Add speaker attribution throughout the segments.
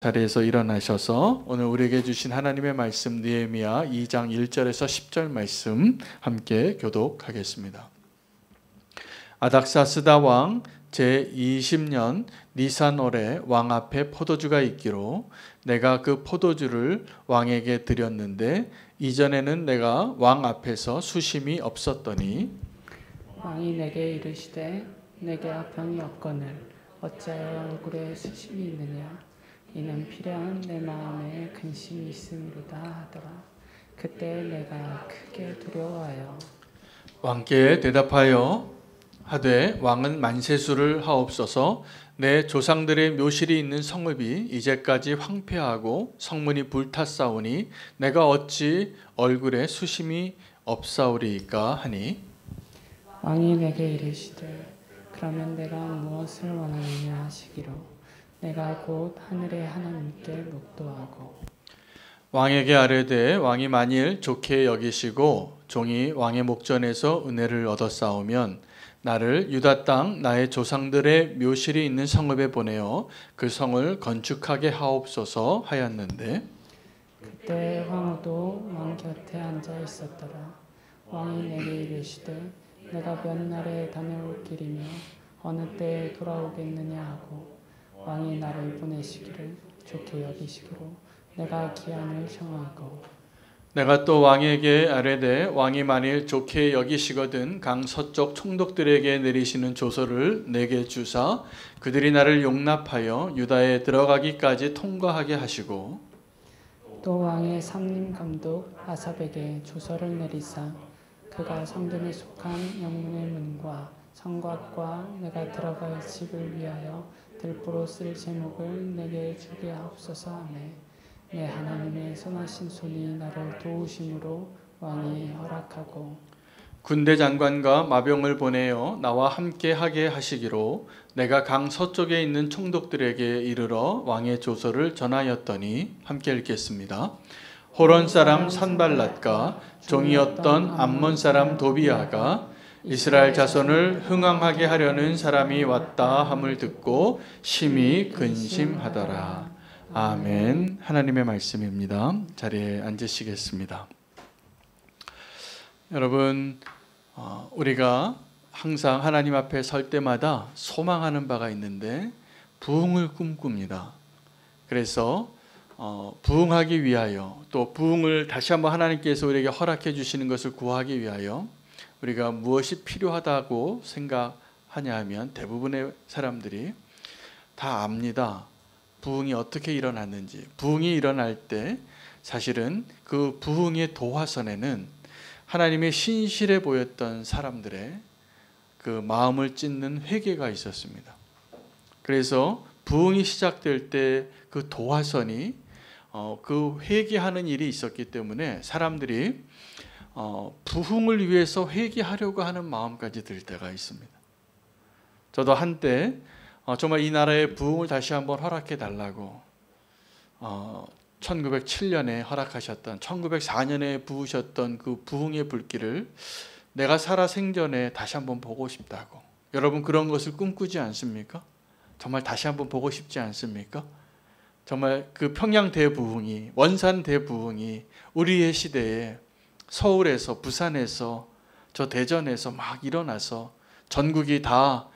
Speaker 1: 자리에서 일어나셔서 오늘 우리에게 주신 하나님의 말씀 느헤미야 2장 1절에서 10절 말씀 함께 교독하겠습니다. 아닥사스다 왕 제20년 니산월에 왕 앞에 포도주가 있기로 내가 그 포도주를 왕에게 드렸는데 이전에는 내가 왕 앞에서 수심이 없었더니
Speaker 2: 왕이 내게 이르시되 내게 아병이 없거늘 어찌하여 얼굴에 수심이 있느냐 이는 필요한 내 마음에 근심이 있음이로다 하더라. 그때 내가 크게 두려워하여
Speaker 1: 왕께 대답하여 하되 왕은 만세수를 하옵소서. 내 조상들의 묘실이 있는 성읍이 이제까지 황폐하고 성문이 불탔사오니 내가 어찌 얼굴에 수심이 없사오리이까 하니
Speaker 2: 왕이 내게 이르시되 그러면 내가 무엇을 원하느냐 하시기로 내가 곧 하늘의 하나님께 묵도하고
Speaker 1: 왕에게 아뢰되 왕이 만일 좋게 여기시고 종이 왕의 목전에서 은혜를 얻었사오면 나를 유다 땅 나의 조상들의 묘실이 있는 성읍에 보내어 그 성을 건축하게 하옵소서 하였는데
Speaker 2: 그때 황후도 왕 곁에 앉아 있었더라. 왕이 내게 이르시되 내가 몇 날에 다녀올 길이며 어느 때에 돌아오겠느냐 하고 왕이 나를 보내시기를 좋게 여기시기로 내가 기한을 정하고
Speaker 1: 내가 또 왕에게 아뢰되 왕이 만일 좋게 여기시거든 강 서쪽 총독들에게 내리시는 조서를 내게 주사 그들이 나를 용납하여 유다에 들어가기까지 통과하게 하시고
Speaker 2: 또 왕의 삼림 감독 아삽에게 조서를 내리사 그가 성전에 속한 영문의 문과 성곽과 내가 들어갈 집을 위하여 들보로 쓸 제목을 내게 주게 하옵소서 하매 내 하나님의 선하신 손이 나를 도우심으로 왕이 허락하고
Speaker 1: 군대 장관과 마병을 보내어 나와 함께 하게 하시기로 내가 강 서쪽에 있는 총독들에게 이르러 왕의 조서를 전하였더니 함께 읽겠습니다. 호론 사람 산발랏과 종이었던 암몬 사람 도비아가 이스라엘 자손을 흥왕하게 하려는 사람이 왔다 함을 듣고 심히 근심하더라. 아멘. 하나님의 말씀입니다. 자리에 앉으시겠습니다. 여러분, 우리가 항상 하나님 앞에 설 때마다 소망하는 바가 있는데 부흥을 꿈꿉니다. 그래서 부흥하기 위하여 또 부흥을 다시 한번 하나님께서 우리에게 허락해 주시는 것을 구하기 위하여 우리가 무엇이 필요하다고 생각하냐 하면 대부분의 사람들이 다 압니다. 부흥이 어떻게 일어났는지. 부흥이 일어날 때 사실은 그 부흥의 도화선에는 하나님의 신실해 보였던 사람들의 그 마음을 찢는 회개가 있었습니다. 그래서 부흥이 시작될 때 그 도화선이 그 회개하는 일이 있었기 때문에 사람들이 부흥을 위해서 회개하려고 하는 마음까지 들 때가 있습니다. 저도 한때 정말 이 나라의 부흥을 다시 한번 허락해 달라고 1907년에 허락하셨던 1904년에 부으셨던 그 부흥의 불길을 내가 살아 생전에 다시 한번 보고 싶다고. 여러분 그런 것을 꿈꾸지 않습니까? 정말 다시 한번 보고 싶지 않습니까? 정말 그 평양 대부흥이 원산 대부흥이 우리의 시대에 서울에서 부산에서 저 대전에서 막 일어나서 전국이 다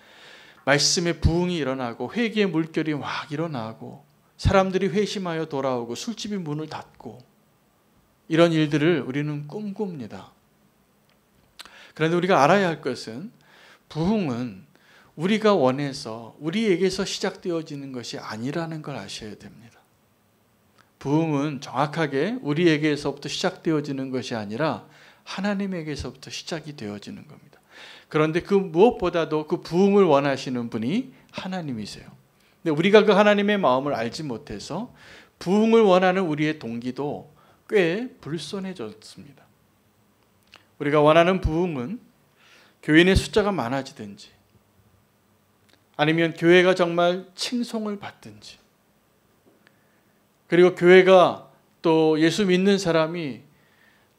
Speaker 1: 말씀의 부흥이 일어나고 회개의 물결이 막 일어나고 사람들이 회심하여 돌아오고 술집이 문을 닫고 이런 일들을 우리는 꿈꿉니다. 그런데 우리가 알아야 할 것은 부흥은 우리가 원해서 우리에게서 시작되어지는 것이 아니라는 걸 아셔야 됩니다. 부흥은 정확하게 우리에게서부터 시작되어지는 것이 아니라 하나님에게서부터 시작이 되어지는 겁니다. 그런데 그 무엇보다도 그 부흥을 원하시는 분이 하나님이세요. 근데 우리가 그 하나님의 마음을 알지 못해서 부흥을 원하는 우리의 동기도 꽤 불손해졌습니다. 우리가 원하는 부흥은 교인의 숫자가 많아지든지 아니면 교회가 정말 칭송을 받든지 그리고 교회가 또 예수 믿는 사람이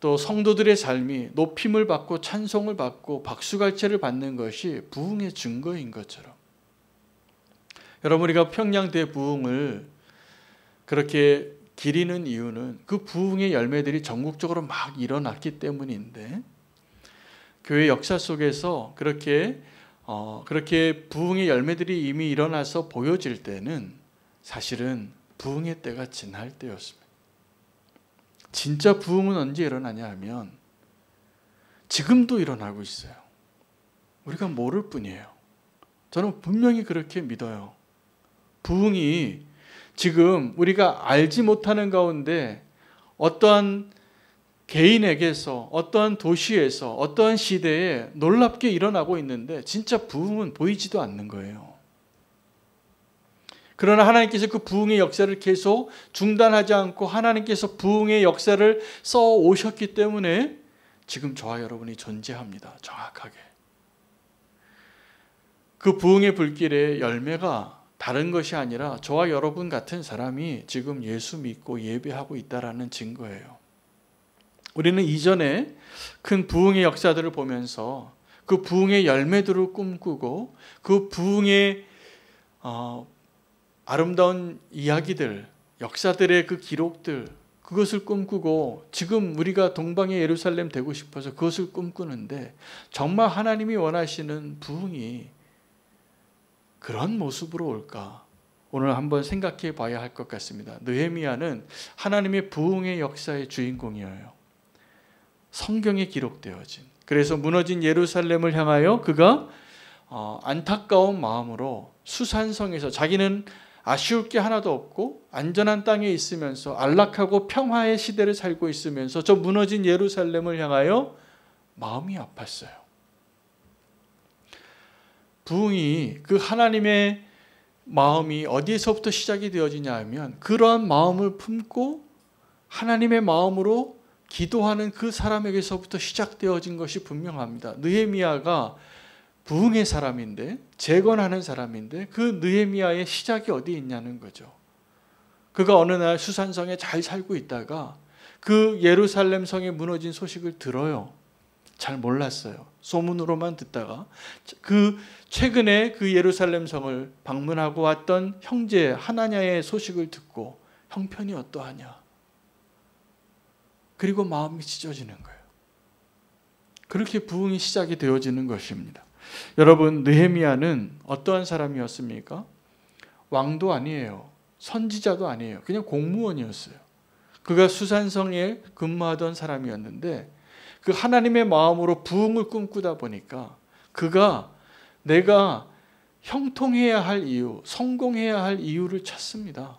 Speaker 1: 또 성도들의 삶이 높임을 받고 찬송을 받고 박수갈채를 받는 것이 부흥의 증거인 것처럼 여러분 우리가 평양 대부흥을 그렇게 기리는 이유는 그 부흥의 열매들이 전국적으로 막 일어났기 때문인데, 교회 역사 속에서 그렇게 부흥의 열매들이 이미 일어나서 보여질 때는 사실은 부흥의 때가 지날 때였습니다. 진짜 부흥은 언제 일어나냐 하면 지금도 일어나고 있어요. 우리가 모를 뿐이에요. 저는 분명히 그렇게 믿어요. 부흥이 지금 우리가 알지 못하는 가운데 어떠한 개인에게서, 어떠한 도시에서, 어떠한 시대에 놀랍게 일어나고 있는데 진짜 부흥은 보이지도 않는 거예요. 그러나 하나님께서 그 부흥의 역사를 계속 중단하지 않고 하나님께서 부흥의 역사를 써 오셨기 때문에 지금 저와 여러분이 존재합니다. 정확하게. 그 부흥의 불길의 열매가 다른 것이 아니라 저와 여러분 같은 사람이 지금 예수 믿고 예배하고 있다라는 증거예요. 우리는 이전에 큰 부흥의 역사들을 보면서 그 부흥의 열매들을 꿈꾸고 그 부흥의 아름다운 이야기들, 역사들의 그 기록들, 그것을 꿈꾸고 지금 우리가 동방의 예루살렘 되고 싶어서 그것을 꿈꾸는데 정말 하나님이 원하시는 부흥이 그런 모습으로 올까? 오늘 한번 생각해 봐야 할 것 같습니다. 느헤미야는 하나님의 부흥의 역사의 주인공이에요. 성경에 기록되어진. 그래서 무너진 예루살렘을 향하여 그가 안타까운 마음으로 수산성에서 자기는 아쉬울 게 하나도 없고 안전한 땅에 있으면서 안락하고 평화의 시대를 살고 있으면서 저 무너진 예루살렘을 향하여 마음이 아팠어요. 부흥이 그 하나님의 마음이 어디에서부터 시작이 되어지냐 하면 그러한 마음을 품고 하나님의 마음으로 기도하는 그 사람에게서부터 시작되어진 것이 분명합니다. 느헤미야가 부흥의 사람인데, 재건하는 사람인데 그 느헤미야의 시작이 어디 있냐는 거죠. 그가 어느 날 수산성에 잘 살고 있다가 그 예루살렘 성이 무너진 소식을 들어요. 잘 몰랐어요. 소문으로만 듣다가 그 최근에 그 예루살렘 성을 방문하고 왔던 형제 하나냐의 소식을 듣고 형편이 어떠하냐. 그리고 마음이 찢어지는 거예요. 그렇게 부흥이 시작이 되어지는 것입니다. 여러분, 느헤미야는 어떠한 사람이었습니까? 왕도 아니에요. 선지자도 아니에요. 그냥 공무원이었어요. 그가 수산성에 근무하던 사람이었는데 그 하나님의 마음으로 부흥을 꿈꾸다 보니까 그가 내가 형통해야 할 이유, 성공해야 할 이유를 찾습니다.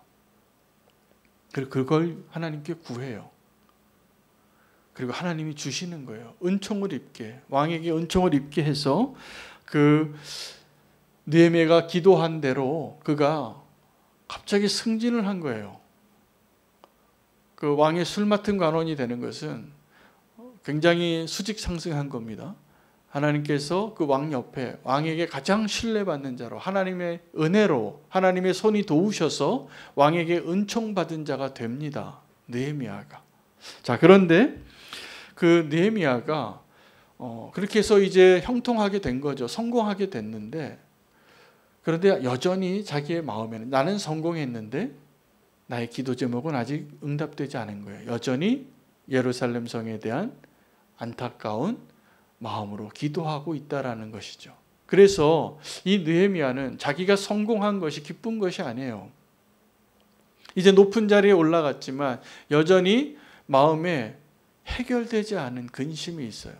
Speaker 1: 그리고 그걸 하나님께 구해요. 그리고 하나님이 주시는 거예요. 은총을 입게, 왕에게 은총을 입게 해서 그 느헤미야가 기도한 대로 그가 갑자기 승진을 한 거예요. 그 왕의 술 맡은 관원이 되는 것은 굉장히 수직 상승한 겁니다. 하나님께서 그 왕 옆에 왕에게 가장 신뢰받는 자로 하나님의 은혜로 하나님의 손이 도우셔서 왕에게 은총받은 자가 됩니다. 느헤미야가. 자, 그런데 그 느헤미야가 그렇게 해서 이제 형통하게 된 거죠. 성공하게 됐는데, 그런데 여전히 자기의 마음에는 나는 성공했는데 나의 기도 제목은 아직 응답되지 않은 거예요. 여전히 예루살렘 성에 대한 안타까운 마음으로 기도하고 있다라는 것이죠. 그래서 이 느헤미야는 자기가 성공한 것이 기쁜 것이 아니에요. 이제 높은 자리에 올라갔지만 여전히 마음에 해결되지 않은 근심이 있어요.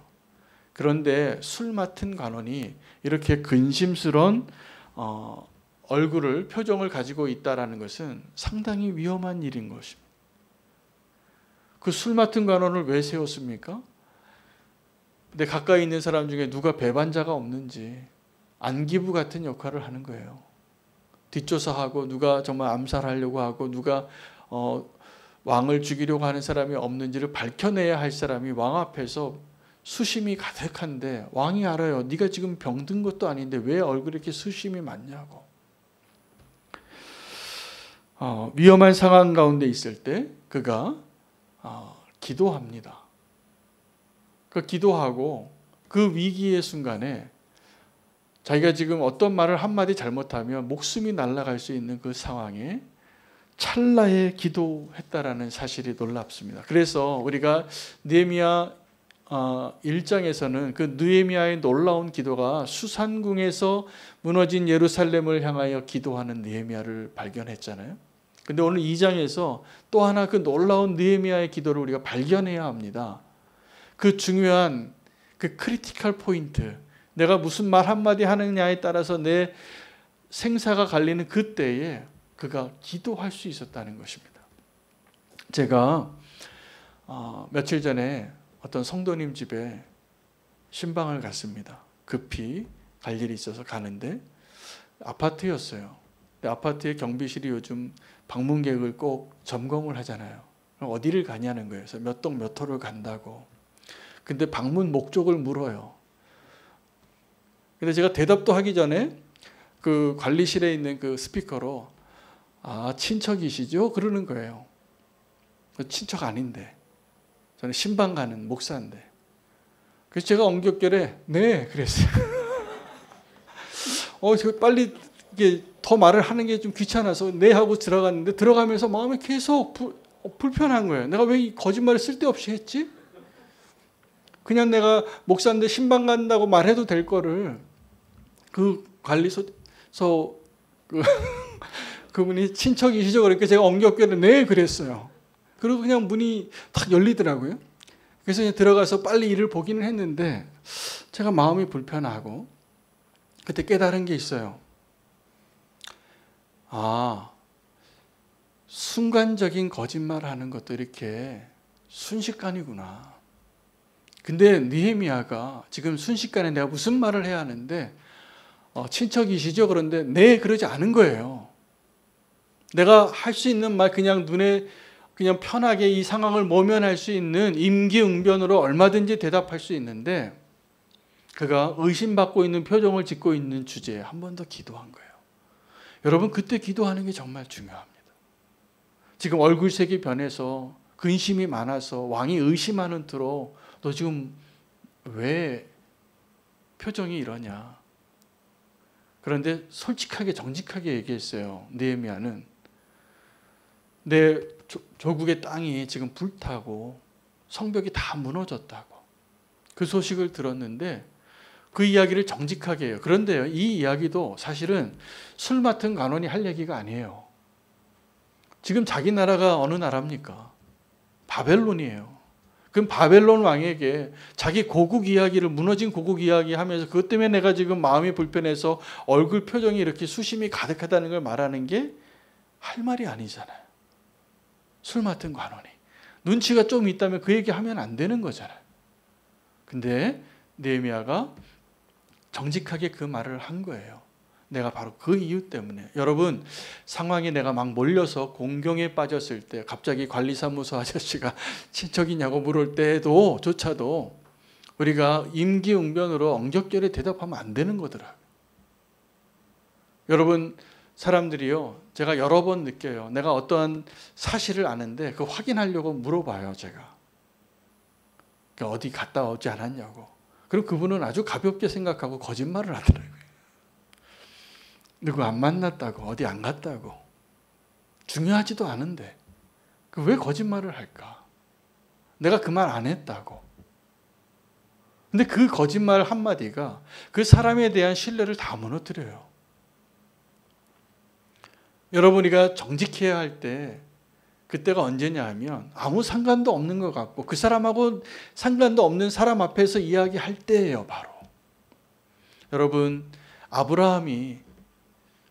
Speaker 1: 그런데 술 맡은 관원이 이렇게 근심스러운 얼굴을, 표정을 가지고 있다라는 것은 상당히 위험한 일인 것입니다. 그 술 맡은 관원을 왜 세웠습니까? 근데 가까이 있는 사람 중에 누가 배반자가 없는지 안기부 같은 역할을 하는 거예요. 뒷조사하고 누가 정말 암살하려고 하고 누가 왕을 죽이려고 하는 사람이 없는지를 밝혀내야 할 사람이 왕 앞에서 수심이 가득한데 왕이 알아요. 네가 지금 병든 것도 아닌데 왜 얼굴에 이렇게 수심이 많냐고. 위험한 상황 가운데 있을 때 그가 기도합니다. 그 기도하고 그 위기의 순간에 자기가 지금 어떤 말을 한마디 잘못하면 목숨이 날아갈 수 있는 그 상황에 찰나에 기도했다라는 사실이 놀랍습니다. 그래서 우리가 느헤미야 1장에서는 그 느헤미야의 놀라운 기도가 수산궁에서 무너진 예루살렘을 향하여 기도하는 느헤미야를 발견했잖아요. 근데 오늘 2장에서 또 하나 그 놀라운 느헤미야의 기도를 우리가 발견해야 합니다. 그 중요한 그 크리티컬 포인트, 내가 무슨 말 한마디 하느냐에 따라서 내 생사가 갈리는 그때에 그가 기도할 수 있었다는 것입니다. 제가 며칠 전에 어떤 성도님 집에 신방을 갔습니다. 급히 갈 일이 있어서 가는데 아파트였어요. 근데 아파트의 경비실이 요즘 방문객을 꼭 점검을 하잖아요. 그럼 어디를 가냐는 거예요. 그래서 몇 동 몇 호를 간다고. 근데 방문 목적을 물어요. 근데 제가 대답도 하기 전에 그 관리실에 있는 그 스피커로 친척이시죠? 그러는 거예요. 친척 아닌데. 저는 신방 가는 목사인데. 그래서 제가 엉겹결에 네 그랬어요. 제가 빨리 이게 더 말을 하는 게 좀 귀찮아서 네 하고 들어갔는데 들어가면서 마음이 계속 불편한 거예요. 내가 왜 이 거짓말을 쓸데없이 했지? 그냥 내가 목사인데 신방 간다고 말해도 될 거를 그 관리소 그분이 친척이시죠? 그러니까 제가 엉겹결에 네 그랬어요. 그리고 그냥 문이 탁 열리더라고요. 그래서 그냥 들어가서 빨리 일을 보기는 했는데 제가 마음이 불편하고 그때 깨달은 게 있어요. 순간적인 거짓말을 하는 것도 이렇게 순식간이구나. 근데 느헤미야가 지금 순식간에 내가 무슨 말을 해야 하는데 친척이시죠? 그런데 네 그러지 않은 거예요. 내가 할 수 있는 말 그냥 눈에 그냥 편하게 이 상황을 모면할 수 있는 임기응변으로 얼마든지 대답할 수 있는데 그가 의심받고 있는 표정을 짓고 있는 주제에 한 번 더 기도한 거예요. 여러분 그때 기도하는 게 정말 중요합니다. 지금 얼굴색이 변해서 근심이 많아서 왕이 의심하는 투로 너 지금 왜 표정이 이러냐. 그런데 솔직하게 정직하게 얘기했어요. 느헤미야는 내 조국의 땅이 지금 불타고 성벽이 다 무너졌다고 그 소식을 들었는데 그 이야기를 정직하게 해요. 그런데요, 이 이야기도 사실은 술 맡은 관원이 할 얘기가 아니에요. 지금 자기 나라가 어느 나라입니까? 바벨론이에요. 그럼 바벨론 왕에게 자기 고국 이야기를 무너진 고국 이야기 하면서 그것 때문에 내가 지금 마음이 불편해서 얼굴 표정이 이렇게 수심이 가득하다는 걸 말하는 게 할 말이 아니잖아요. 술 맡은 관원이. 눈치가 좀 있다면 그 얘기 하면 안 되는 거잖아요. 근데 느헤미야가 정직하게 그 말을 한 거예요. 내가 바로 그 이유 때문에. 여러분 상황에 내가 막 몰려서 공경에 빠졌을 때 갑자기 관리사무소 아저씨가 친척이냐고 물을 때도 조차도 우리가 임기응변으로 엉겹결에 대답하면 안 되는 거더라고요. 여러분 사람들이요, 제가 여러 번 느껴요. 내가 어떠한 사실을 아는데 그 확인하려고 물어봐요. 제가 어디 갔다 오지 않았냐고. 그럼 그분은 아주 가볍게 생각하고 거짓말을 하더라고요. 누구 안 만났다고, 어디 안 갔다고. 중요하지도 않은데 왜 거짓말을 할까? 내가 그 말 안 했다고. 근데 그 거짓말 한마디가 그 사람에 대한 신뢰를 다 무너뜨려요. 여러분, 우리가 정직해야 할 때 그때가 언제냐 하면 아무 상관도 없는 것 같고 그 사람하고 상관도 없는 사람 앞에서 이야기할 때예요. 바로. 여러분 아브라함이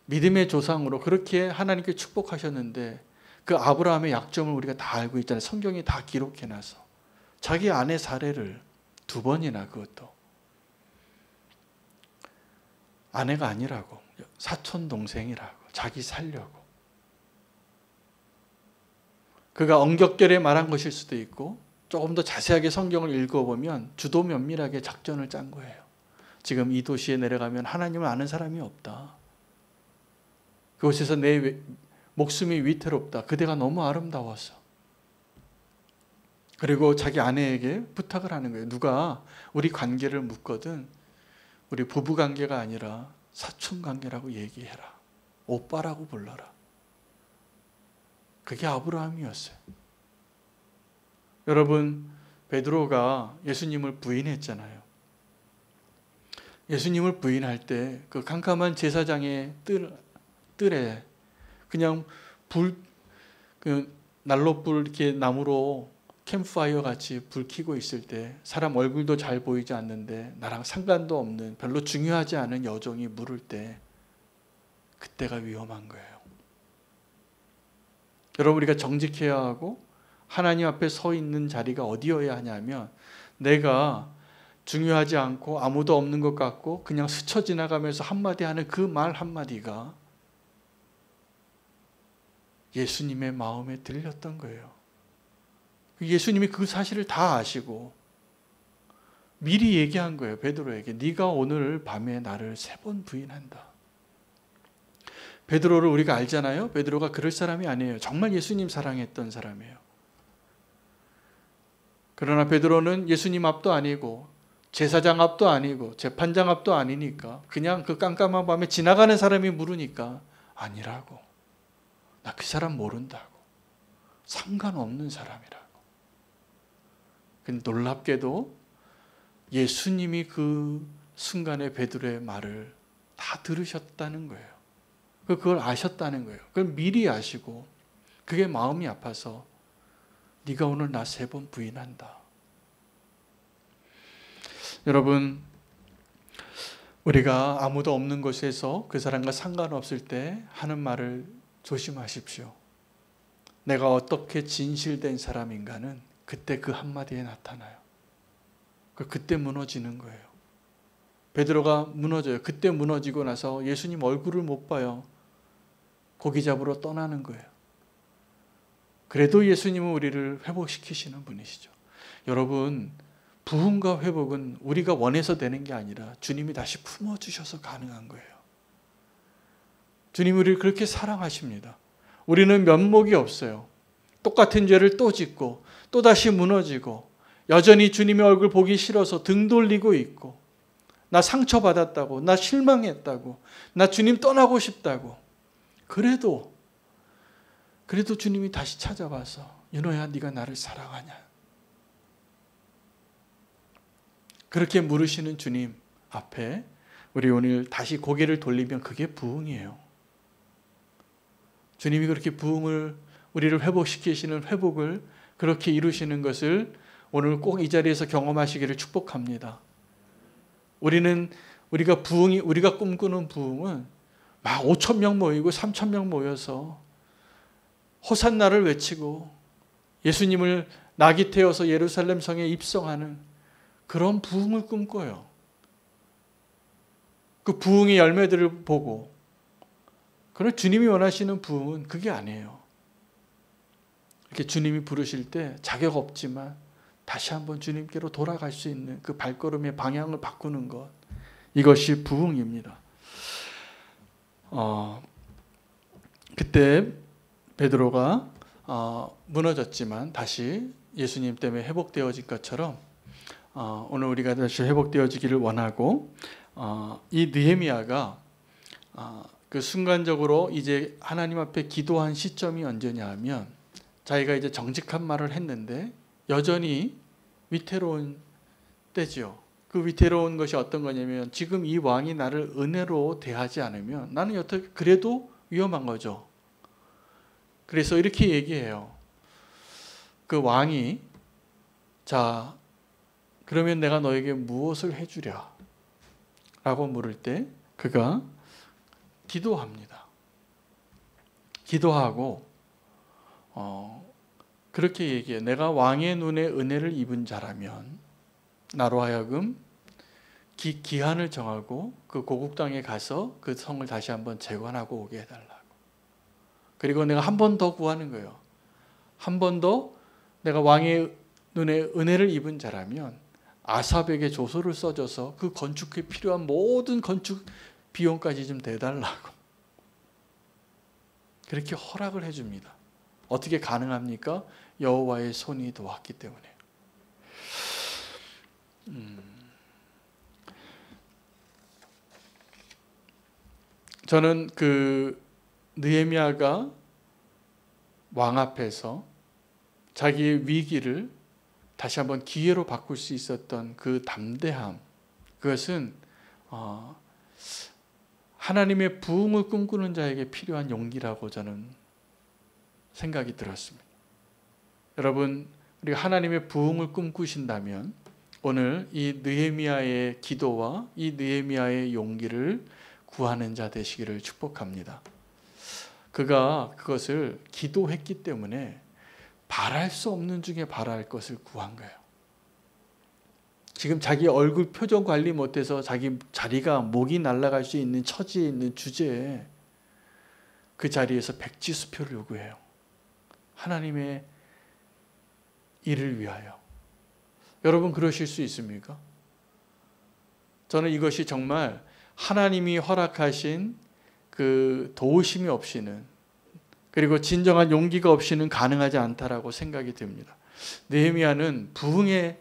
Speaker 1: 믿음의 조상으로 그렇게 하나님께 축복하셨는데 그 아브라함의 약점을 우리가 다 알고 있잖아요. 성경이 다 기록해놔서. 자기 아내 사례를 2번이나 그것도 아내가 아니라고 사촌 동생이라고 자기 살려고. 그가 엉겹결에 말한 것일 수도 있고 조금 더 자세하게 성경을 읽어보면 주도 면밀하게 작전을 짠 거예요. 지금 이 도시에 내려가면 하나님을 아는 사람이 없다. 그곳에서 내 목숨이 위태롭다. 그대가 너무 아름다워서. 그리고 자기 아내에게 부탁을 하는 거예요. 누가 우리 관계를 묻거든 우리 부부 관계가 아니라 사촌 관계라고 얘기해라. 오빠라고 불러라. 그게 아브라함이었어요. 여러분, 베드로가 예수님을 부인했잖아요. 예수님을 부인할 때 그 캄캄한 제사장의 뜰에 그냥 난로불 이렇게 나무로 캠프파이어 같이 불 켜고 있을 때 사람 얼굴도 잘 보이지 않는데 나랑 상관도 없는 별로 중요하지 않은 여종이 물을 때 그때가 위험한 거예요. 여러분, 우리가 정직해야 하고 하나님 앞에 서 있는 자리가 어디여야 하냐면 내가 중요하지 않고 아무도 없는 것 같고 그냥 스쳐 지나가면서 한마디 하는 그 말 한마디가 예수님의 마음에 들렸던 거예요. 예수님이 그 사실을 다 아시고 미리 얘기한 거예요. 베드로에게 네가 오늘 밤에 나를 3번 부인한다. 베드로를 우리가 알잖아요. 베드로가 그럴 사람이 아니에요. 정말 예수님 사랑했던 사람이에요. 그러나 베드로는 예수님 앞도 아니고 제사장 앞도 아니고 재판장 앞도 아니니까 그냥 그 깜깜한 밤에 지나가는 사람이 물으니까 아니라고. 나 그 사람 모른다고. 상관없는 사람이라고. 근데 놀랍게도 예수님이 그 순간에 베드로의 말을 다 들으셨다는 거예요. 그걸 아셨다는 거예요. 그걸 미리 아시고 그게 마음이 아파서 네가 오늘 나 3번 부인한다. 여러분, 우리가 아무도 없는 곳에서 그 사람과 상관없을 때 하는 말을 조심하십시오. 내가 어떻게 진실된 사람인가는 그때 그 한마디에 나타나요. 그때 무너지는 거예요. 베드로가 무너져요. 그때 무너지고 나서 예수님 얼굴을 못 봐요. 고기 잡으러 떠나는 거예요. 그래도 예수님은 우리를 회복시키시는 분이시죠. 여러분, 부흥과 회복은 우리가 원해서 되는 게 아니라 주님이 다시 품어주셔서 가능한 거예요. 주님이 우리를 그렇게 사랑하십니다. 우리는 면목이 없어요. 똑같은 죄를 또 짓고 또다시 무너지고 여전히 주님의 얼굴 보기 싫어서 등 돌리고 있고 나 상처받았다고, 나 실망했다고, 나 주님 떠나고 싶다고. 그래도 주님이 다시 찾아와서 윤호야, 네가 나를 사랑하냐? 그렇게 물으시는 주님 앞에 우리 오늘 다시 고개를 돌리면 그게 부흥이에요. 주님이 그렇게 부흥을 우리를 회복시키시는 회복을 그렇게 이루시는 것을 오늘 꼭 이 자리에서 경험하시기를 축복합니다. 우리가 꿈꾸는 부흥은 막 5,000명 모이고 3,000명 모여서 호산나를 외치고 예수님을 낙이 태워서 예루살렘 성에 입성하는 그런 부흥을 꿈꿔요. 그 부흥의 열매들을 보고. 그러나 주님이 원하시는 부흥은 그게 아니에요. 이렇게 주님이 부르실 때 자격 없지만 다시 한번 주님께로 돌아갈 수 있는 그 발걸음의 방향을 바꾸는 것. 이것이 부흥입니다. 그때 베드로가 무너졌지만 다시 예수님 때문에 회복되어진 것처럼 오늘 우리가 다시 회복되어지기를 원하고 이 느헤미야가 그 순간적으로 이제 하나님 앞에 기도한 시점이 언제냐 하면 자기가 이제 정직한 말을 했는데 여전히 위태로운 때죠. 그 위태로운 것이 어떤 거냐면 지금 이 왕이 나를 은혜로 대하지 않으면 나는 여태 그래도 위험한 거죠. 그래서 이렇게 얘기해요. 그 왕이 자 그러면 내가 너에게 무엇을 해주랴? 라고 물을 때 그가 기도합니다. 기도하고 그렇게 얘기해요. 내가 왕의 눈에 은혜를 입은 자라면 나로 하여금 기한을 정하고 그 고국 땅에 가서 그 성을 다시 한번 재건하고 오게 해달라고. 그리고 내가 한 번 더 구하는 거예요. 한 번 더 내가 왕의 눈에 은혜를 입은 자라면 아삽에게 조서를 써줘서 그 건축에 필요한 모든 건축 비용까지 좀 대달라고. 그렇게 허락을 해줍니다. 어떻게 가능합니까? 여호와의 손이 도왔기 때문에. 저는 그 느헤미야가 왕 앞에서 자기의 위기를 다시 한번 기회로 바꿀 수 있었던 그 담대함, 그것은 하나님의 부흥을 꿈꾸는 자에게 필요한 용기라고 저는 생각이 들었습니다. 여러분, 우리가 하나님의 부흥을 꿈꾸신다면 오늘 이 느헤미야의 기도와 이 느헤미야의 용기를 구하는 자 되시기를 축복합니다. 그가 그것을 기도했기 때문에 바랄 수 없는 중에 바랄 것을 구한 거예요. 지금 자기 얼굴 표정 관리 못해서 자기 자리가 목이 날아갈 수 있는 처지에 있는 주제에 그 자리에서 백지수표를 요구해요. 하나님의 일을 위하여. 여러분 그러실 수 있습니까? 저는 이것이 정말 하나님이 허락하신 그 도우심이 없이는, 그리고 진정한 용기가 없이는 가능하지 않다라고 생각이 듭니다. 느헤미야는 부흥의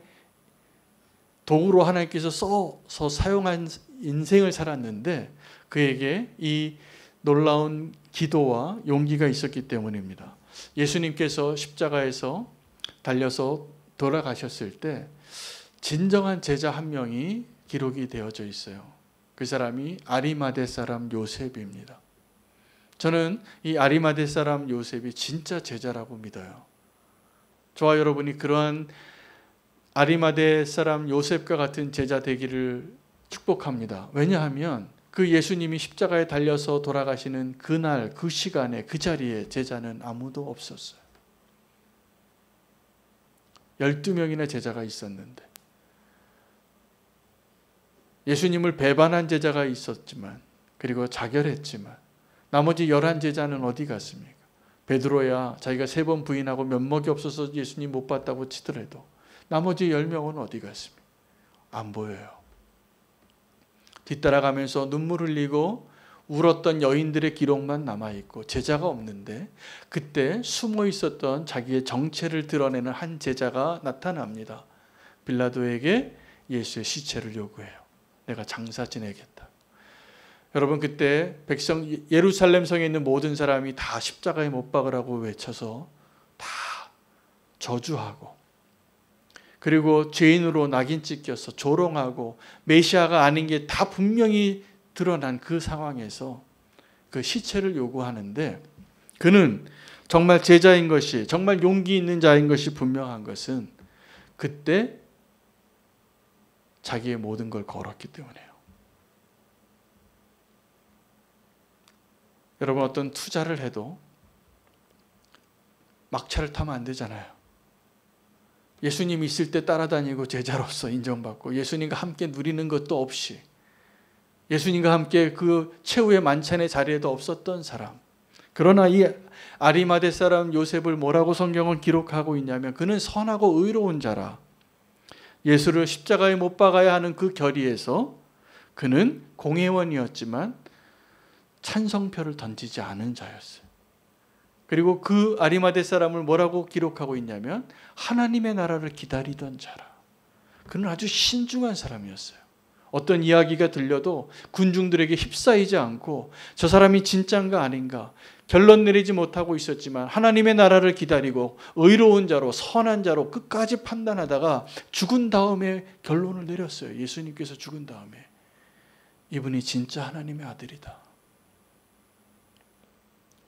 Speaker 1: 도구로 하나님께서 써서 사용한 인생을 살았는데 그에게 이 놀라운 기도와 용기가 있었기 때문입니다. 예수님께서 십자가에서 달려서 돌아가셨을 때 진정한 제자 한 명이 기록이 되어져 있어요. 그 사람이 아리마대 사람 요셉입니다. 저는 이 아리마대 사람 요셉이 진짜 제자라고 믿어요. 저와 여러분이 그러한 아리마대 사람 요셉과 같은 제자 되기를 축복합니다. 왜냐하면 그 예수님이 십자가에 달려서 돌아가시는 그날, 그 시간에, 그 자리에 제자는 아무도 없었어요. 12명이나 제자가 있었는데 예수님을 배반한 제자가 있었지만, 그리고 자결했지만 나머지 11제자는 어디 갔습니까? 베드로야 자기가 3번 부인하고 면목이 없어서 예수님 못 봤다고 치더라도 나머지 10명은 어디 갔습니까? 안 보여요. 뒤따라가면서 눈물 흘리고 울었던 여인들의 기록만 남아있고 제자가 없는데, 그때 숨어 있었던 자기의 정체를 드러내는 한 제자가 나타납니다. 빌라도에게 예수의 시체를 요구해요. 내가 장사 지내겠다. 여러분, 그때 백성 예루살렘 성에 있는 모든 사람이 다 십자가에 못 박으라고 외쳐서 다 저주하고, 그리고 죄인으로 낙인 찍혀서 조롱하고 메시아가 아닌 게 다 분명히 드러난 그 상황에서 그 시체를 요구하는데, 그는 정말 제자인 것이, 정말 용기 있는 자인 것이 분명한 것은 그때 자기의 모든 걸 걸었기 때문에요. 여러분, 어떤 투자를 해도 막차를 타면 안 되잖아요. 예수님 있을 때 따라다니고 제자로서 인정받고 예수님과 함께 누리는 것도 없이 예수님과 함께 그 최후의 만찬의 자리에도 없었던 사람. 그러나 이 아리마대 사람 요셉을 뭐라고 성경은 기록하고 있냐면 그는 선하고 의로운 자라. 예수를 십자가에 못 박아야 하는 그 결의에서 그는 공회원이었지만 찬성표를 던지지 않은 자였어요. 그리고 그 아리마대 사람을 뭐라고 기록하고 있냐면 하나님의 나라를 기다리던 자라. 그는 아주 신중한 사람이었어요. 어떤 이야기가 들려도 군중들에게 휩싸이지 않고 저 사람이 진짜인가 아닌가 결론 내리지 못하고 있었지만 하나님의 나라를 기다리고 의로운 자로, 선한 자로 끝까지 판단하다가 죽은 다음에 결론을 내렸어요. 예수님께서 죽은 다음에 이분이 진짜 하나님의 아들이다.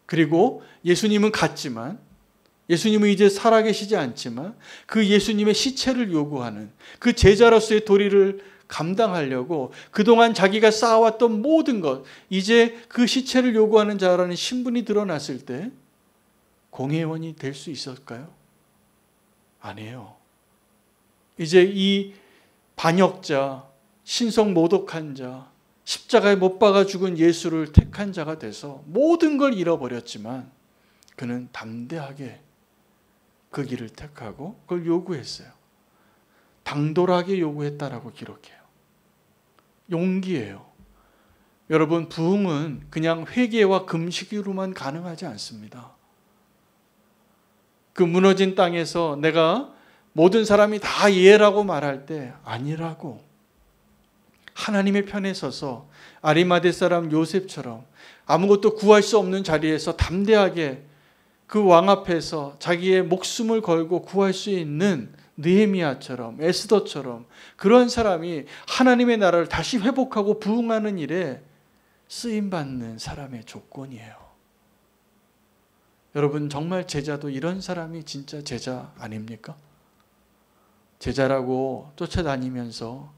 Speaker 1: 그리고 예수님은 갔지만, 예수님은 이제 살아계시지 않지만 그 예수님의 시체를 요구하는 그 제자로서의 도리를 감당하려고 그동안 자기가 쌓아왔던 모든 것, 이제 그 시체를 요구하는 자라는 신분이 드러났을 때 공회원이 될 수 있었을까요? 아니에요. 이제 이 반역자, 신성 모독한 자, 십자가에 못 박아 죽은 예수를 택한 자가 돼서 모든 걸 잃어버렸지만 그는 담대하게 그 길을 택하고 그걸 요구했어요. 당돌하게 요구했다라고 기록해요. 용기예요. 여러분, 부흥은 그냥 회개와 금식으로만 가능하지 않습니다. 그 무너진 땅에서 내가 모든 사람이 다 예라고 말할 때 아니라고, 하나님의 편에 서서 아리마대 사람 요셉처럼 아무것도 구할 수 없는 자리에서 담대하게 그 왕 앞에서 자기의 목숨을 걸고 구할 수 있는 느헤미야처럼, 에스더처럼 그런 사람이 하나님의 나라를 다시 회복하고 부흥하는 일에 쓰임받는 사람의 조건이에요. 여러분, 정말 제자도 이런 사람이 진짜 제자 아닙니까? 제자라고 쫓아다니면서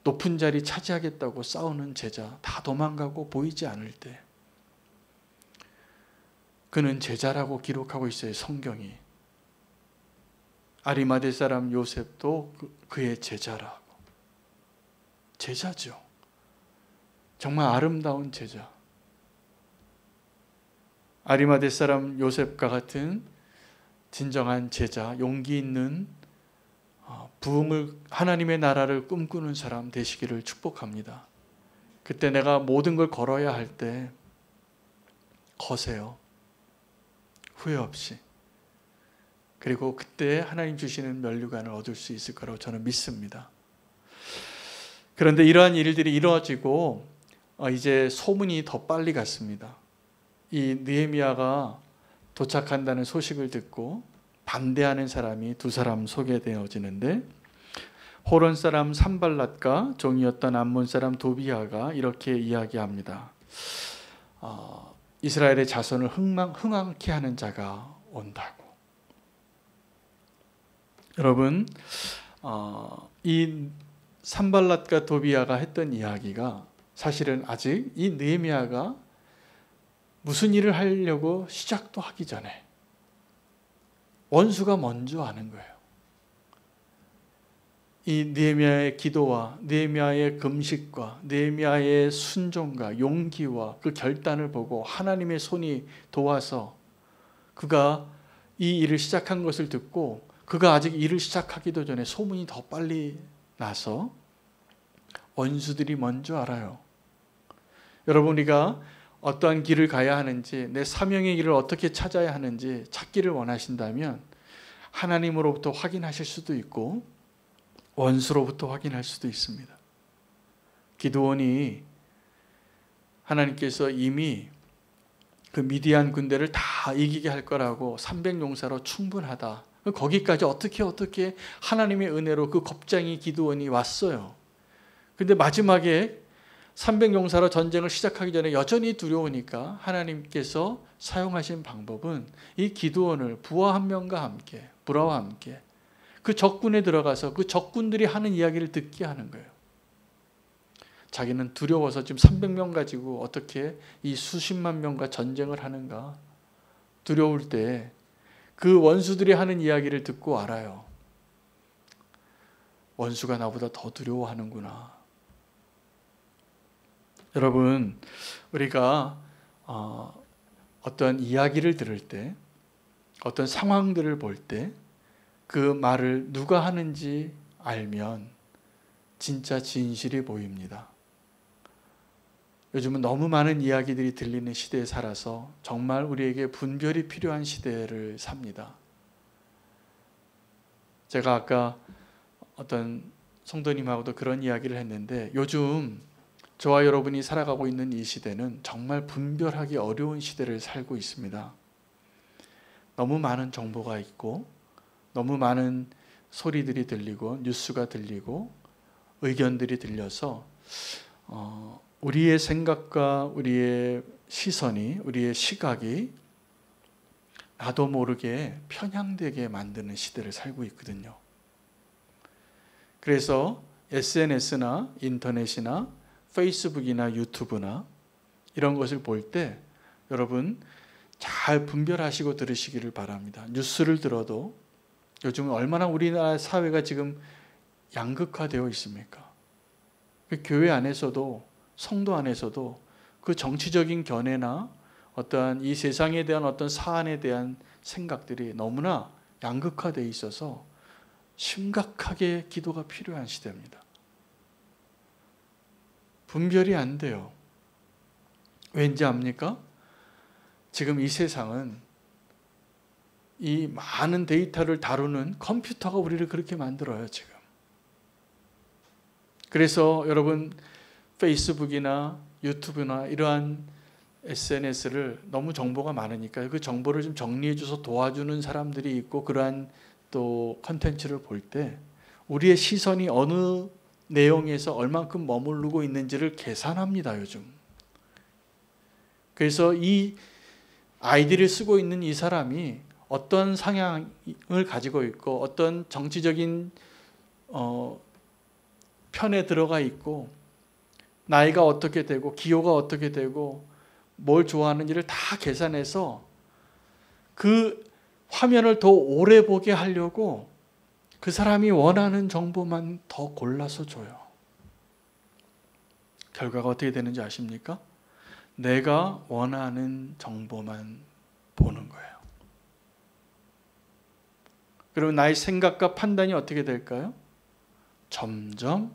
Speaker 1: 높은 자리 차지하겠다고 싸우는 제자, 다 도망가고 보이지 않을 때 그는 제자라고 기록하고 있어요, 성경이. 아리마대 사람 요셉도 그의 제자라고. 제자죠. 정말 아름다운 제자. 아리마대 사람 요셉과 같은 진정한 제자, 용기 있는 부흥을, 하나님의 나라를 꿈꾸는 사람 되시기를 축복합니다. 그때 내가 모든 걸 걸어야 할 때 거세요. 후회 없이. 그리고 그때 하나님 주시는 면류관을 얻을 수 있을 거라고 저는 믿습니다. 그런데 이러한 일들이 이루어지고 이제 소문이 더 빨리 갔습니다. 이 느헤미야가 도착한다는 소식을 듣고 반대하는 사람이 두 사람 소개되어지는데, 호론 사람 산발랏과 종이었던 암몬 사람 도비야가 이렇게 이야기합니다. 이스라엘의 자손을 흥왕케 하는 자가 온다고. 여러분, 이 산발랏과 도비야가 했던 이야기가 사실은 아직 이 느헤미야가 무슨 일을 하려고 시작도 하기 전에 원수가 먼저 아는 거예요. 이 느헤미야의 기도와 느헤미야의 금식과 느헤미야의 순종과 용기와 그 결단을 보고 하나님의 손이 도와서 그가 이 일을 시작한 것을 듣고, 그가 아직 일을 시작하기도 전에 소문이 더 빨리 나서 원수들이 먼저 알아요. 여러분, 우리가 어떠한 길을 가야 하는지, 내 사명의 길을 어떻게 찾아야 하는지 찾기를 원하신다면 하나님으로부터 확인하실 수도 있고 원수로부터 확인할 수도 있습니다. 기드온이 하나님께서 이미 그 미디안 군대를 다 이기게 할 거라고 300용사로 충분하다. 거기까지 어떻게 하나님의 은혜로 그 겁쟁이 기드온이 왔어요. 근데 마지막에 300용사로 전쟁을 시작하기 전에 여전히 두려우니까 하나님께서 사용하신 방법은 이 기드온을 부하 한 명과 함께, 브라와 함께 그 적군에 들어가서 그 적군들이 하는 이야기를 듣게 하는 거예요. 자기는 두려워서 지금 300명 가지고 어떻게 이 수십만 명과 전쟁을 하는가 두려울 때 그 원수들이 하는 이야기를 듣고 알아요. 원수가 나보다 더 두려워하는구나. 여러분, 우리가 어떤 이야기를 들을 때, 어떤 상황들을 볼 때 그 말을 누가 하는지 알면 진짜 진실이 보입니다. 요즘은 너무 많은 이야기들이 들리는 시대에 살아서 정말 우리에게 분별이 필요한 시대를 삽니다. 제가 아까 어떤 성도님하고도 그런 이야기를 했는데, 요즘 저와 여러분이 살아가고 있는 이 시대는 정말 분별하기 어려운 시대를 살고 있습니다. 너무 많은 정보가 있고 너무 많은 소리들이 들리고 뉴스가 들리고 의견들이 들려서 우리의 생각과 우리의 시선이, 우리의 시각이 나도 모르게 편향되게 만드는 시대를 살고 있거든요. 그래서 SNS나 인터넷이나 페이스북이나 유튜브나 이런 것을 볼 때 여러분 잘 분별하시고 들으시기를 바랍니다. 뉴스를 들어도 요즘은 얼마나 우리나라 사회가 지금 양극화되어 있습니까? 그 교회 안에서도 성도 안에서도 그 정치적인 견해나 어떠한 이 세상에 대한 어떤 사안에 대한 생각들이 너무나 양극화되어 있어서 심각하게 기도가 필요한 시대입니다. 분별이 안 돼요. 왠지 압니까? 지금 이 세상은 이 많은 데이터를 다루는 컴퓨터가 우리를 그렇게 만들어요, 지금. 그래서 여러분 페이스북이나 유튜브나 이러한 SNS를 너무 정보가 많으니까 그 정보를 좀 정리해줘서 도와주는 사람들이 있고 그러한 또 컨텐츠를 볼 때 우리의 시선이 어느 내용에서 얼만큼 머무르고 있는지를 계산합니다, 요즘. 그래서 이 아이디를 쓰고 있는 이 사람이 어떤 성향을 가지고 있고 어떤 정치적인 편에 들어가 있고 나이가 어떻게 되고 기호가 어떻게 되고 뭘 좋아하는지를 다 계산해서 그 화면을 더 오래 보게 하려고 그 사람이 원하는 정보만 더 골라서 줘요. 결과가 어떻게 되는지 아십니까? 내가 원하는 정보만 보는 거예요. 그러면 나의 생각과 판단이 어떻게 될까요? 점점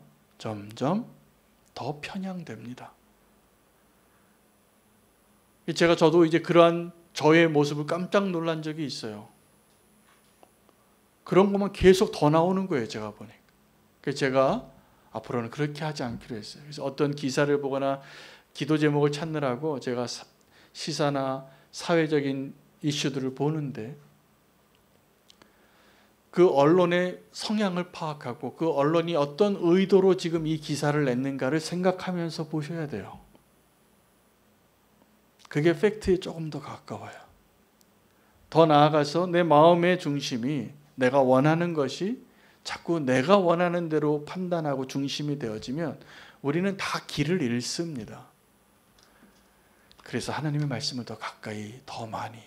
Speaker 1: 더 편향됩니다. 저도 이제 그러한 저의 모습을 깜짝 놀란 적이 있어요. 그런 것만 계속 더 나오는 거예요, 제가 보니까. 그래서 제가 앞으로는 그렇게 하지 않기로 했어요. 그래서 어떤 기사를 보거나 기도 제목을 찾느라고 제가 시사나 사회적인 이슈들을 보는데 그 언론의 성향을 파악하고 그 언론이 어떤 의도로 지금 이 기사를 냈는가를 생각하면서 보셔야 돼요. 그게 팩트에 조금 더 가까워요. 더 나아가서 내 마음의 중심이 내가 원하는 것이 자꾸 내가 원하는 대로 판단하고 중심이 되어지면 우리는 다 길을 잃습니다. 그래서 하나님의 말씀을 더 가까이 더 많이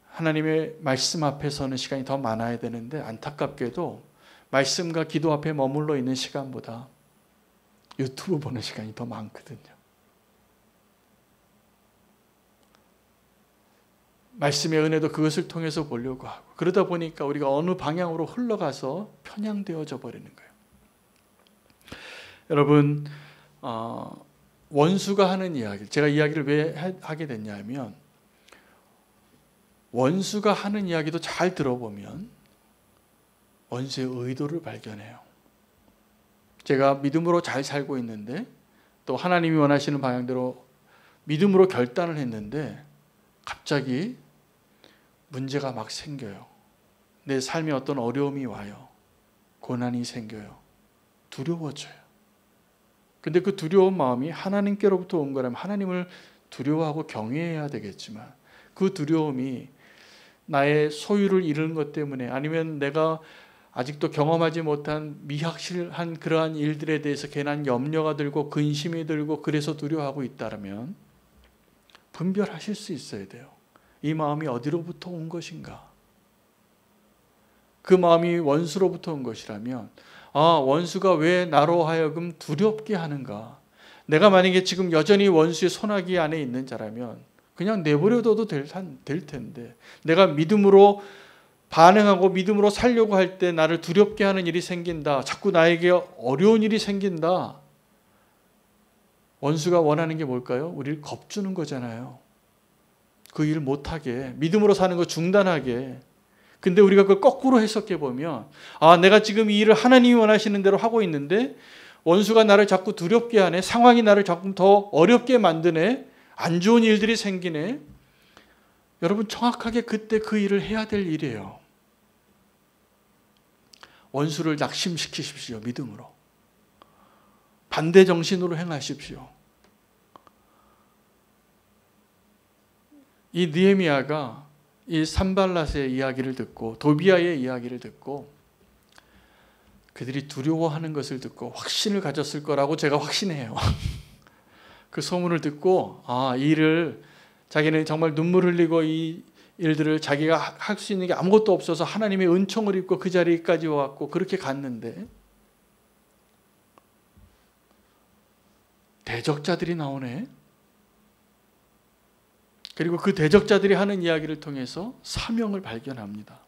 Speaker 1: 하나님의 말씀 앞에 서는 시간이 더 많아야 되는데 안타깝게도 말씀과 기도 앞에 머물러 있는 시간보다 유튜브 보는 시간이 더 많거든요. 말씀의 은혜도 그것을 통해서 보려고 하고 그러다 보니까 우리가 어느 방향으로 흘러가서 편향되어져 버리는 거예요. 여러분 원수가 하는 이야기, 제가 이야기를 왜 하게 됐냐면 원수가 하는 이야기도 잘 들어보면 원수의 의도를 발견해요. 제가 믿음으로 잘 살고 있는데 또 하나님이 원하시는 방향대로 믿음으로 결단을 했는데 갑자기 문제가 막 생겨요. 내 삶에 어떤 어려움이 와요. 고난이 생겨요. 두려워져요. 근데 그 두려운 마음이 하나님께로부터 온 거라면 하나님을 두려워하고 경외해야 되겠지만 그 두려움이 나의 소유를 잃은 것 때문에 아니면 내가 아직도 경험하지 못한 미확실한 그러한 일들에 대해서 괜한 염려가 들고 근심이 들고 그래서 두려워하고 있다면 분별하실 수 있어야 돼요. 이 마음이 어디로부터 온 것인가? 그 마음이 원수로부터 온 것이라면 원수가 왜 나로 하여금 두렵게 하는가? 내가 만약에 지금 여전히 원수의 손아귀 안에 있는 자라면 그냥 내버려둬도 될 텐데 내가 믿음으로 반응하고 믿음으로 살려고 할 때 나를 두렵게 하는 일이 생긴다. 자꾸 나에게 어려운 일이 생긴다. 원수가 원하는 게 뭘까요? 우리를 겁주는 거잖아요. 그 일 못하게, 믿음으로 사는 거 중단하게. 근데 우리가 그걸 거꾸로 해석해 보면 내가 지금 이 일을 하나님이 원하시는 대로 하고 있는데 원수가 나를 자꾸 두렵게 하네. 상황이 나를 자꾸 더 어렵게 만드네. 안 좋은 일들이 생기네. 여러분 정확하게 그때 그 일을 해야 될 일이에요. 원수를 낙심시키십시오. 믿음으로. 반대 정신으로 행하십시오. 이 느헤미야가 이 산발랏의 이야기를 듣고 도비아의 이야기를 듣고 그들이 두려워하는 것을 듣고 확신을 가졌을 거라고 제가 확신해요. 그 소문을 듣고 이 일을 자기는 정말 눈물 흘리고 이 일들을 자기가 할 수 있는 게 아무것도 없어서 하나님의 은총을 입고 그 자리까지 왔고 그렇게 갔는데 대적자들이 나오네. 그리고 그 대적자들이 하는 이야기를 통해서 사명을 발견합니다.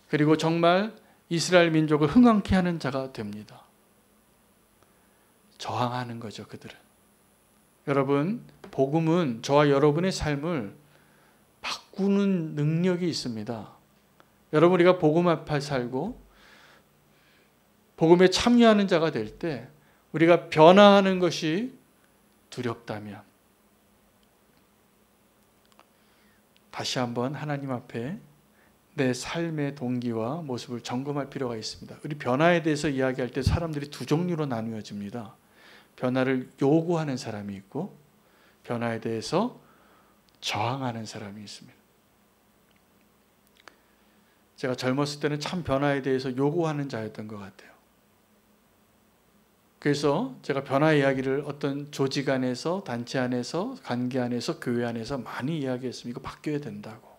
Speaker 1: 그리고 정말 이스라엘 민족을 흥왕케 하는 자가 됩니다. 저항하는 거죠, 그들은. 여러분, 복음은 저와 여러분의 삶을 바꾸는 능력이 있습니다. 여러분, 우리가 복음 앞에 살고 복음에 참여하는 자가 될 때 우리가 변화하는 것이 두렵다면 다시 한번 하나님 앞에 내 삶의 동기와 모습을 점검할 필요가 있습니다. 우리 변화에 대해서 이야기할 때 사람들이 두 종류로 나누어집니다. 변화를 요구하는 사람이 있고 변화에 대해서 저항하는 사람이 있습니다. 제가 젊었을 때는 참 변화에 대해서 요구하는 자였던 것 같아요. 그래서 제가 변화 이야기를 어떤 조직 안에서, 단체 안에서, 관계 안에서, 교회 안에서 많이 이야기했습니다. 이거 바뀌어야 된다고.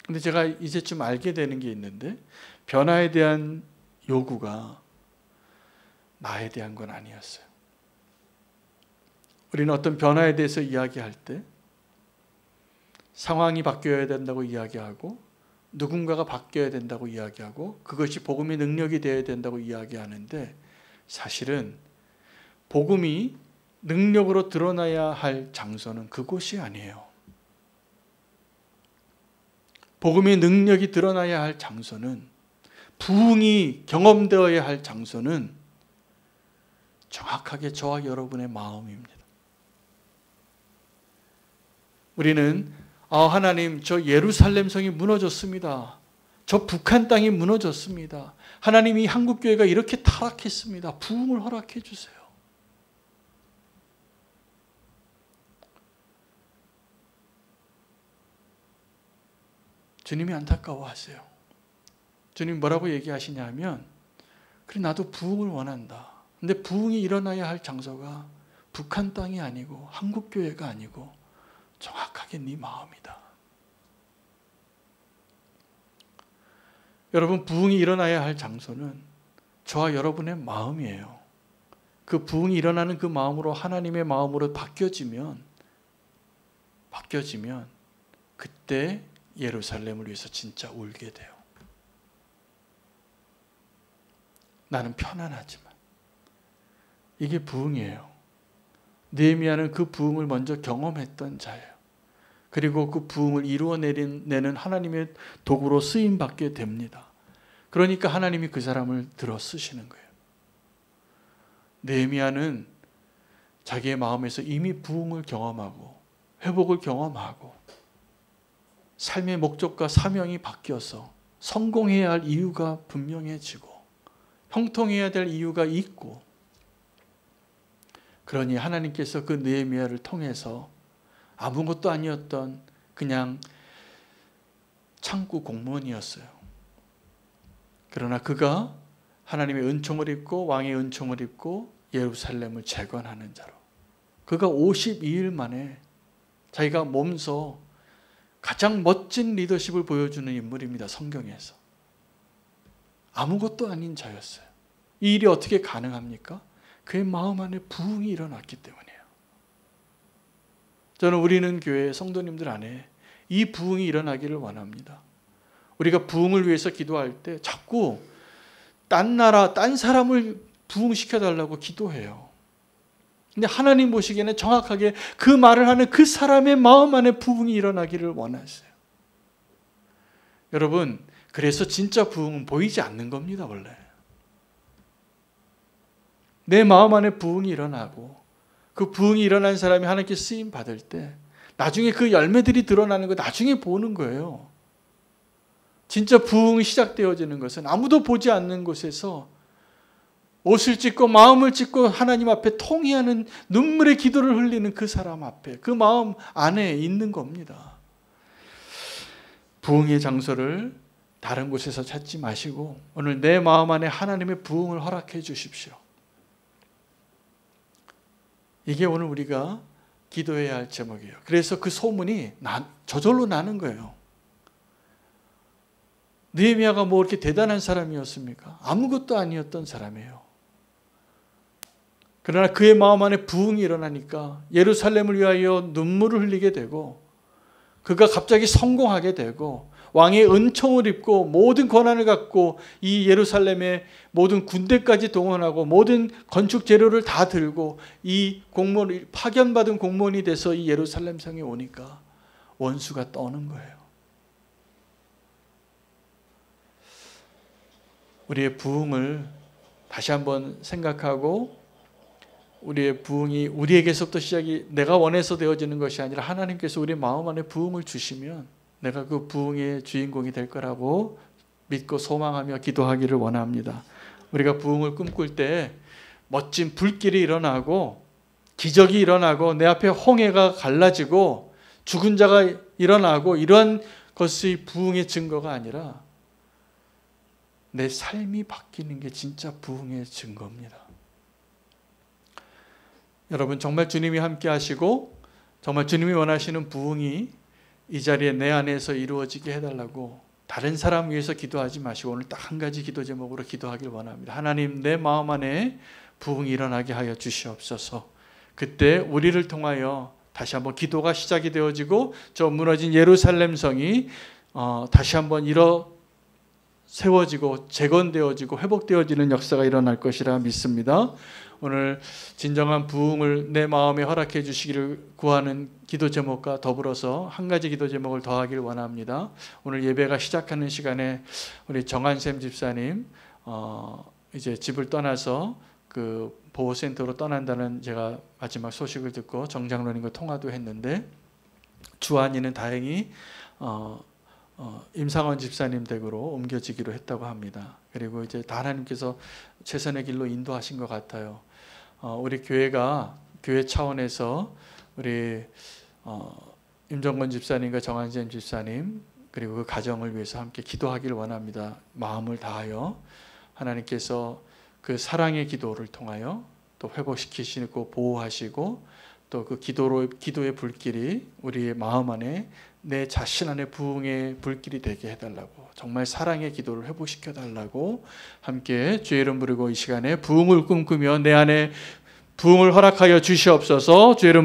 Speaker 1: 근데 제가 이제 좀 알게 되는 게 있는데 변화에 대한 요구가 나에 대한 건 아니었어요. 우리는 어떤 변화에 대해서 이야기할 때 상황이 바뀌어야 된다고 이야기하고 누군가가 바뀌어야 된다고 이야기하고 그것이 복음의 능력이 되어야 된다고 이야기하는데 사실은 복음이 능력으로 드러나야 할 장소는 그곳이 아니에요. 복음의 능력이 드러나야 할 장소는, 부흥이 경험되어야 할 장소는 정확하게 저와 여러분의 마음입니다. 우리는 하나님, 저 예루살렘 성이 무너졌습니다. 저 북한 땅이 무너졌습니다. 하나님, 이 한국교회가 이렇게 타락했습니다. 부흥을 허락해 주세요. 주님이 안타까워하세요. 주님 뭐라고 얘기하시냐면, 그래 나도 부흥을 원한다. 근데 부흥이 일어나야 할 장소가 북한 땅이 아니고 한국교회가 아니고 정확하게 네 마음이다. 여러분, 부흥이 일어나야 할 장소는 저와 여러분의 마음이에요. 그 부흥이 일어나는 그 마음으로 하나님의 마음으로 바뀌어지면 그때 예루살렘을 위해서 진짜 울게 돼요. 나는 편안하지만 이게 부흥이에요. 느헤미야는 그 부흥을 먼저 경험했던 자예요. 그리고 그 부흥을 이루어내는 하나님의 도구로 쓰임받게 됩니다. 그러니까 하나님이 그 사람을 들어 쓰시는 거예요. 느헤미야는 자기의 마음에서 이미 부흥을 경험하고 회복을 경험하고 삶의 목적과 사명이 바뀌어서 성공해야 할 이유가 분명해지고 형통해야 될 이유가 있고, 그러니 하나님께서 그 느헤미야를 통해서 아무것도 아니었던 그냥 창구 공무원이었어요. 그러나 그가 하나님의 은총을 입고 왕의 은총을 입고 예루살렘을 재건하는 자로, 그가 52일 만에 자기가 몸소 가장 멋진 리더십을 보여주는 인물입니다. 성경에서. 아무것도 아닌 자였어요. 이 일이 어떻게 가능합니까? 그의 마음 안에 부흥이 일어났기 때문이에요. 저는 우리는 교회 성도님들 안에 이 부흥이 일어나기를 원합니다. 우리가 부흥을 위해서 기도할 때 자꾸 딴 나라, 딴 사람을 부흥시켜달라고 기도해요. 근데 하나님 보시기에는 정확하게 그 말을 하는 그 사람의 마음 안에 부흥이 일어나기를 원하세요. 여러분, 그래서 진짜 부흥은 보이지 않는 겁니다, 원래. 내 마음 안에 부흥이 일어나고 그 부흥이 일어난 사람이 하나님께 쓰임 받을 때 나중에 그 열매들이 드러나는 거 나중에 보는 거예요. 진짜 부흥이 시작되어지는 것은 아무도 보지 않는 곳에서 옷을 찢고 마음을 찢고 하나님 앞에 통회하는 눈물의 기도를 흘리는 그 사람 앞에, 그 마음 안에 있는 겁니다. 부흥의 장소를 다른 곳에서 찾지 마시고 오늘 내 마음 안에 하나님의 부흥을 허락해 주십시오. 이게 오늘 우리가 기도해야 할 제목이에요. 그래서 그 소문이 저절로 나는 거예요. 느헤미야가 뭐 이렇게 대단한 사람이었습니까? 아무것도 아니었던 사람이에요. 그러나 그의 마음 안에 부흥이 일어나니까 예루살렘을 위하여 눈물을 흘리게 되고 그가 갑자기 성공하게 되고 왕의 은총을 입고 모든 권한을 갖고 이 예루살렘의 모든 군대까지 동원하고 모든 건축 재료를 다 들고 이 공무원, 파견받은 공무원이 돼서 이 예루살렘 성에 오니까 원수가 떠는 거예요. 우리의 부흥을 다시 한번 생각하고 우리의 부흥이 우리에게서부터 시작이 내가 원해서 되어지는 것이 아니라 하나님께서 우리 마음 안에 부흥을 주시면 내가 그 부흥의 주인공이 될 거라고 믿고 소망하며 기도하기를 원합니다. 우리가 부흥을 꿈꿀 때 멋진 불길이 일어나고 기적이 일어나고 내 앞에 홍해가 갈라지고 죽은 자가 일어나고 이런 것이 부흥의 증거가 아니라 내 삶이 바뀌는 게 진짜 부흥의 증거입니다. 여러분 정말 주님이 함께 하시고 정말 주님이 원하시는 부흥이 이 자리에 내 안에서 이루어지게 해달라고 다른 사람 위해서 기도하지 마시고 오늘 딱 한 가지 기도 제목으로 기도하길 원합니다. 하나님 내 마음 안에 부흥이 일어나게 하여 주시옵소서. 그때 우리를 통하여 다시 한번 기도가 시작이 되어지고 저 무너진 예루살렘 성이 다시 한번 세워지고 재건되어지고 회복되어지는 역사가 일어날 것이라 믿습니다. 오늘 진정한 부흥을 내 마음에 허락해 주시기를 구하는 기도 제목과 더불어서 한 가지 기도 제목을 더하길 원합니다. 오늘 예배가 시작하는 시간에 우리 정한샘 집사님 이제 집을 떠나서 그 보호센터로 떠난다는 제가 마지막 소식을 듣고 정장로님과 통화도 했는데 주한이는 다행히 임상원 집사님 댁으로 옮겨지기로 했다고 합니다. 그리고 이제 다 하나님께서 최선의 길로 인도하신 것 같아요. 우리 교회가 교회 차원에서 우리 임정건 집사님과 정한샘 집사님 그리고 그 가정을 위해서 함께 기도하기를 원합니다. 마음을 다하여 하나님께서 그 사랑의 기도를 통하여 또 회복시키시고 보호하시고 또 그 기도의 불길이 우리의 마음 안에 내 자신 안에 부흥의 불길이 되게 해달라고 정말 사랑의 기도를 회복시켜 달라고 함께 주의 이름 부르고 이 시간에 부흥을 꿈꾸며 내 안에 부흥을 허락하여 주시옵소서. 주의 이름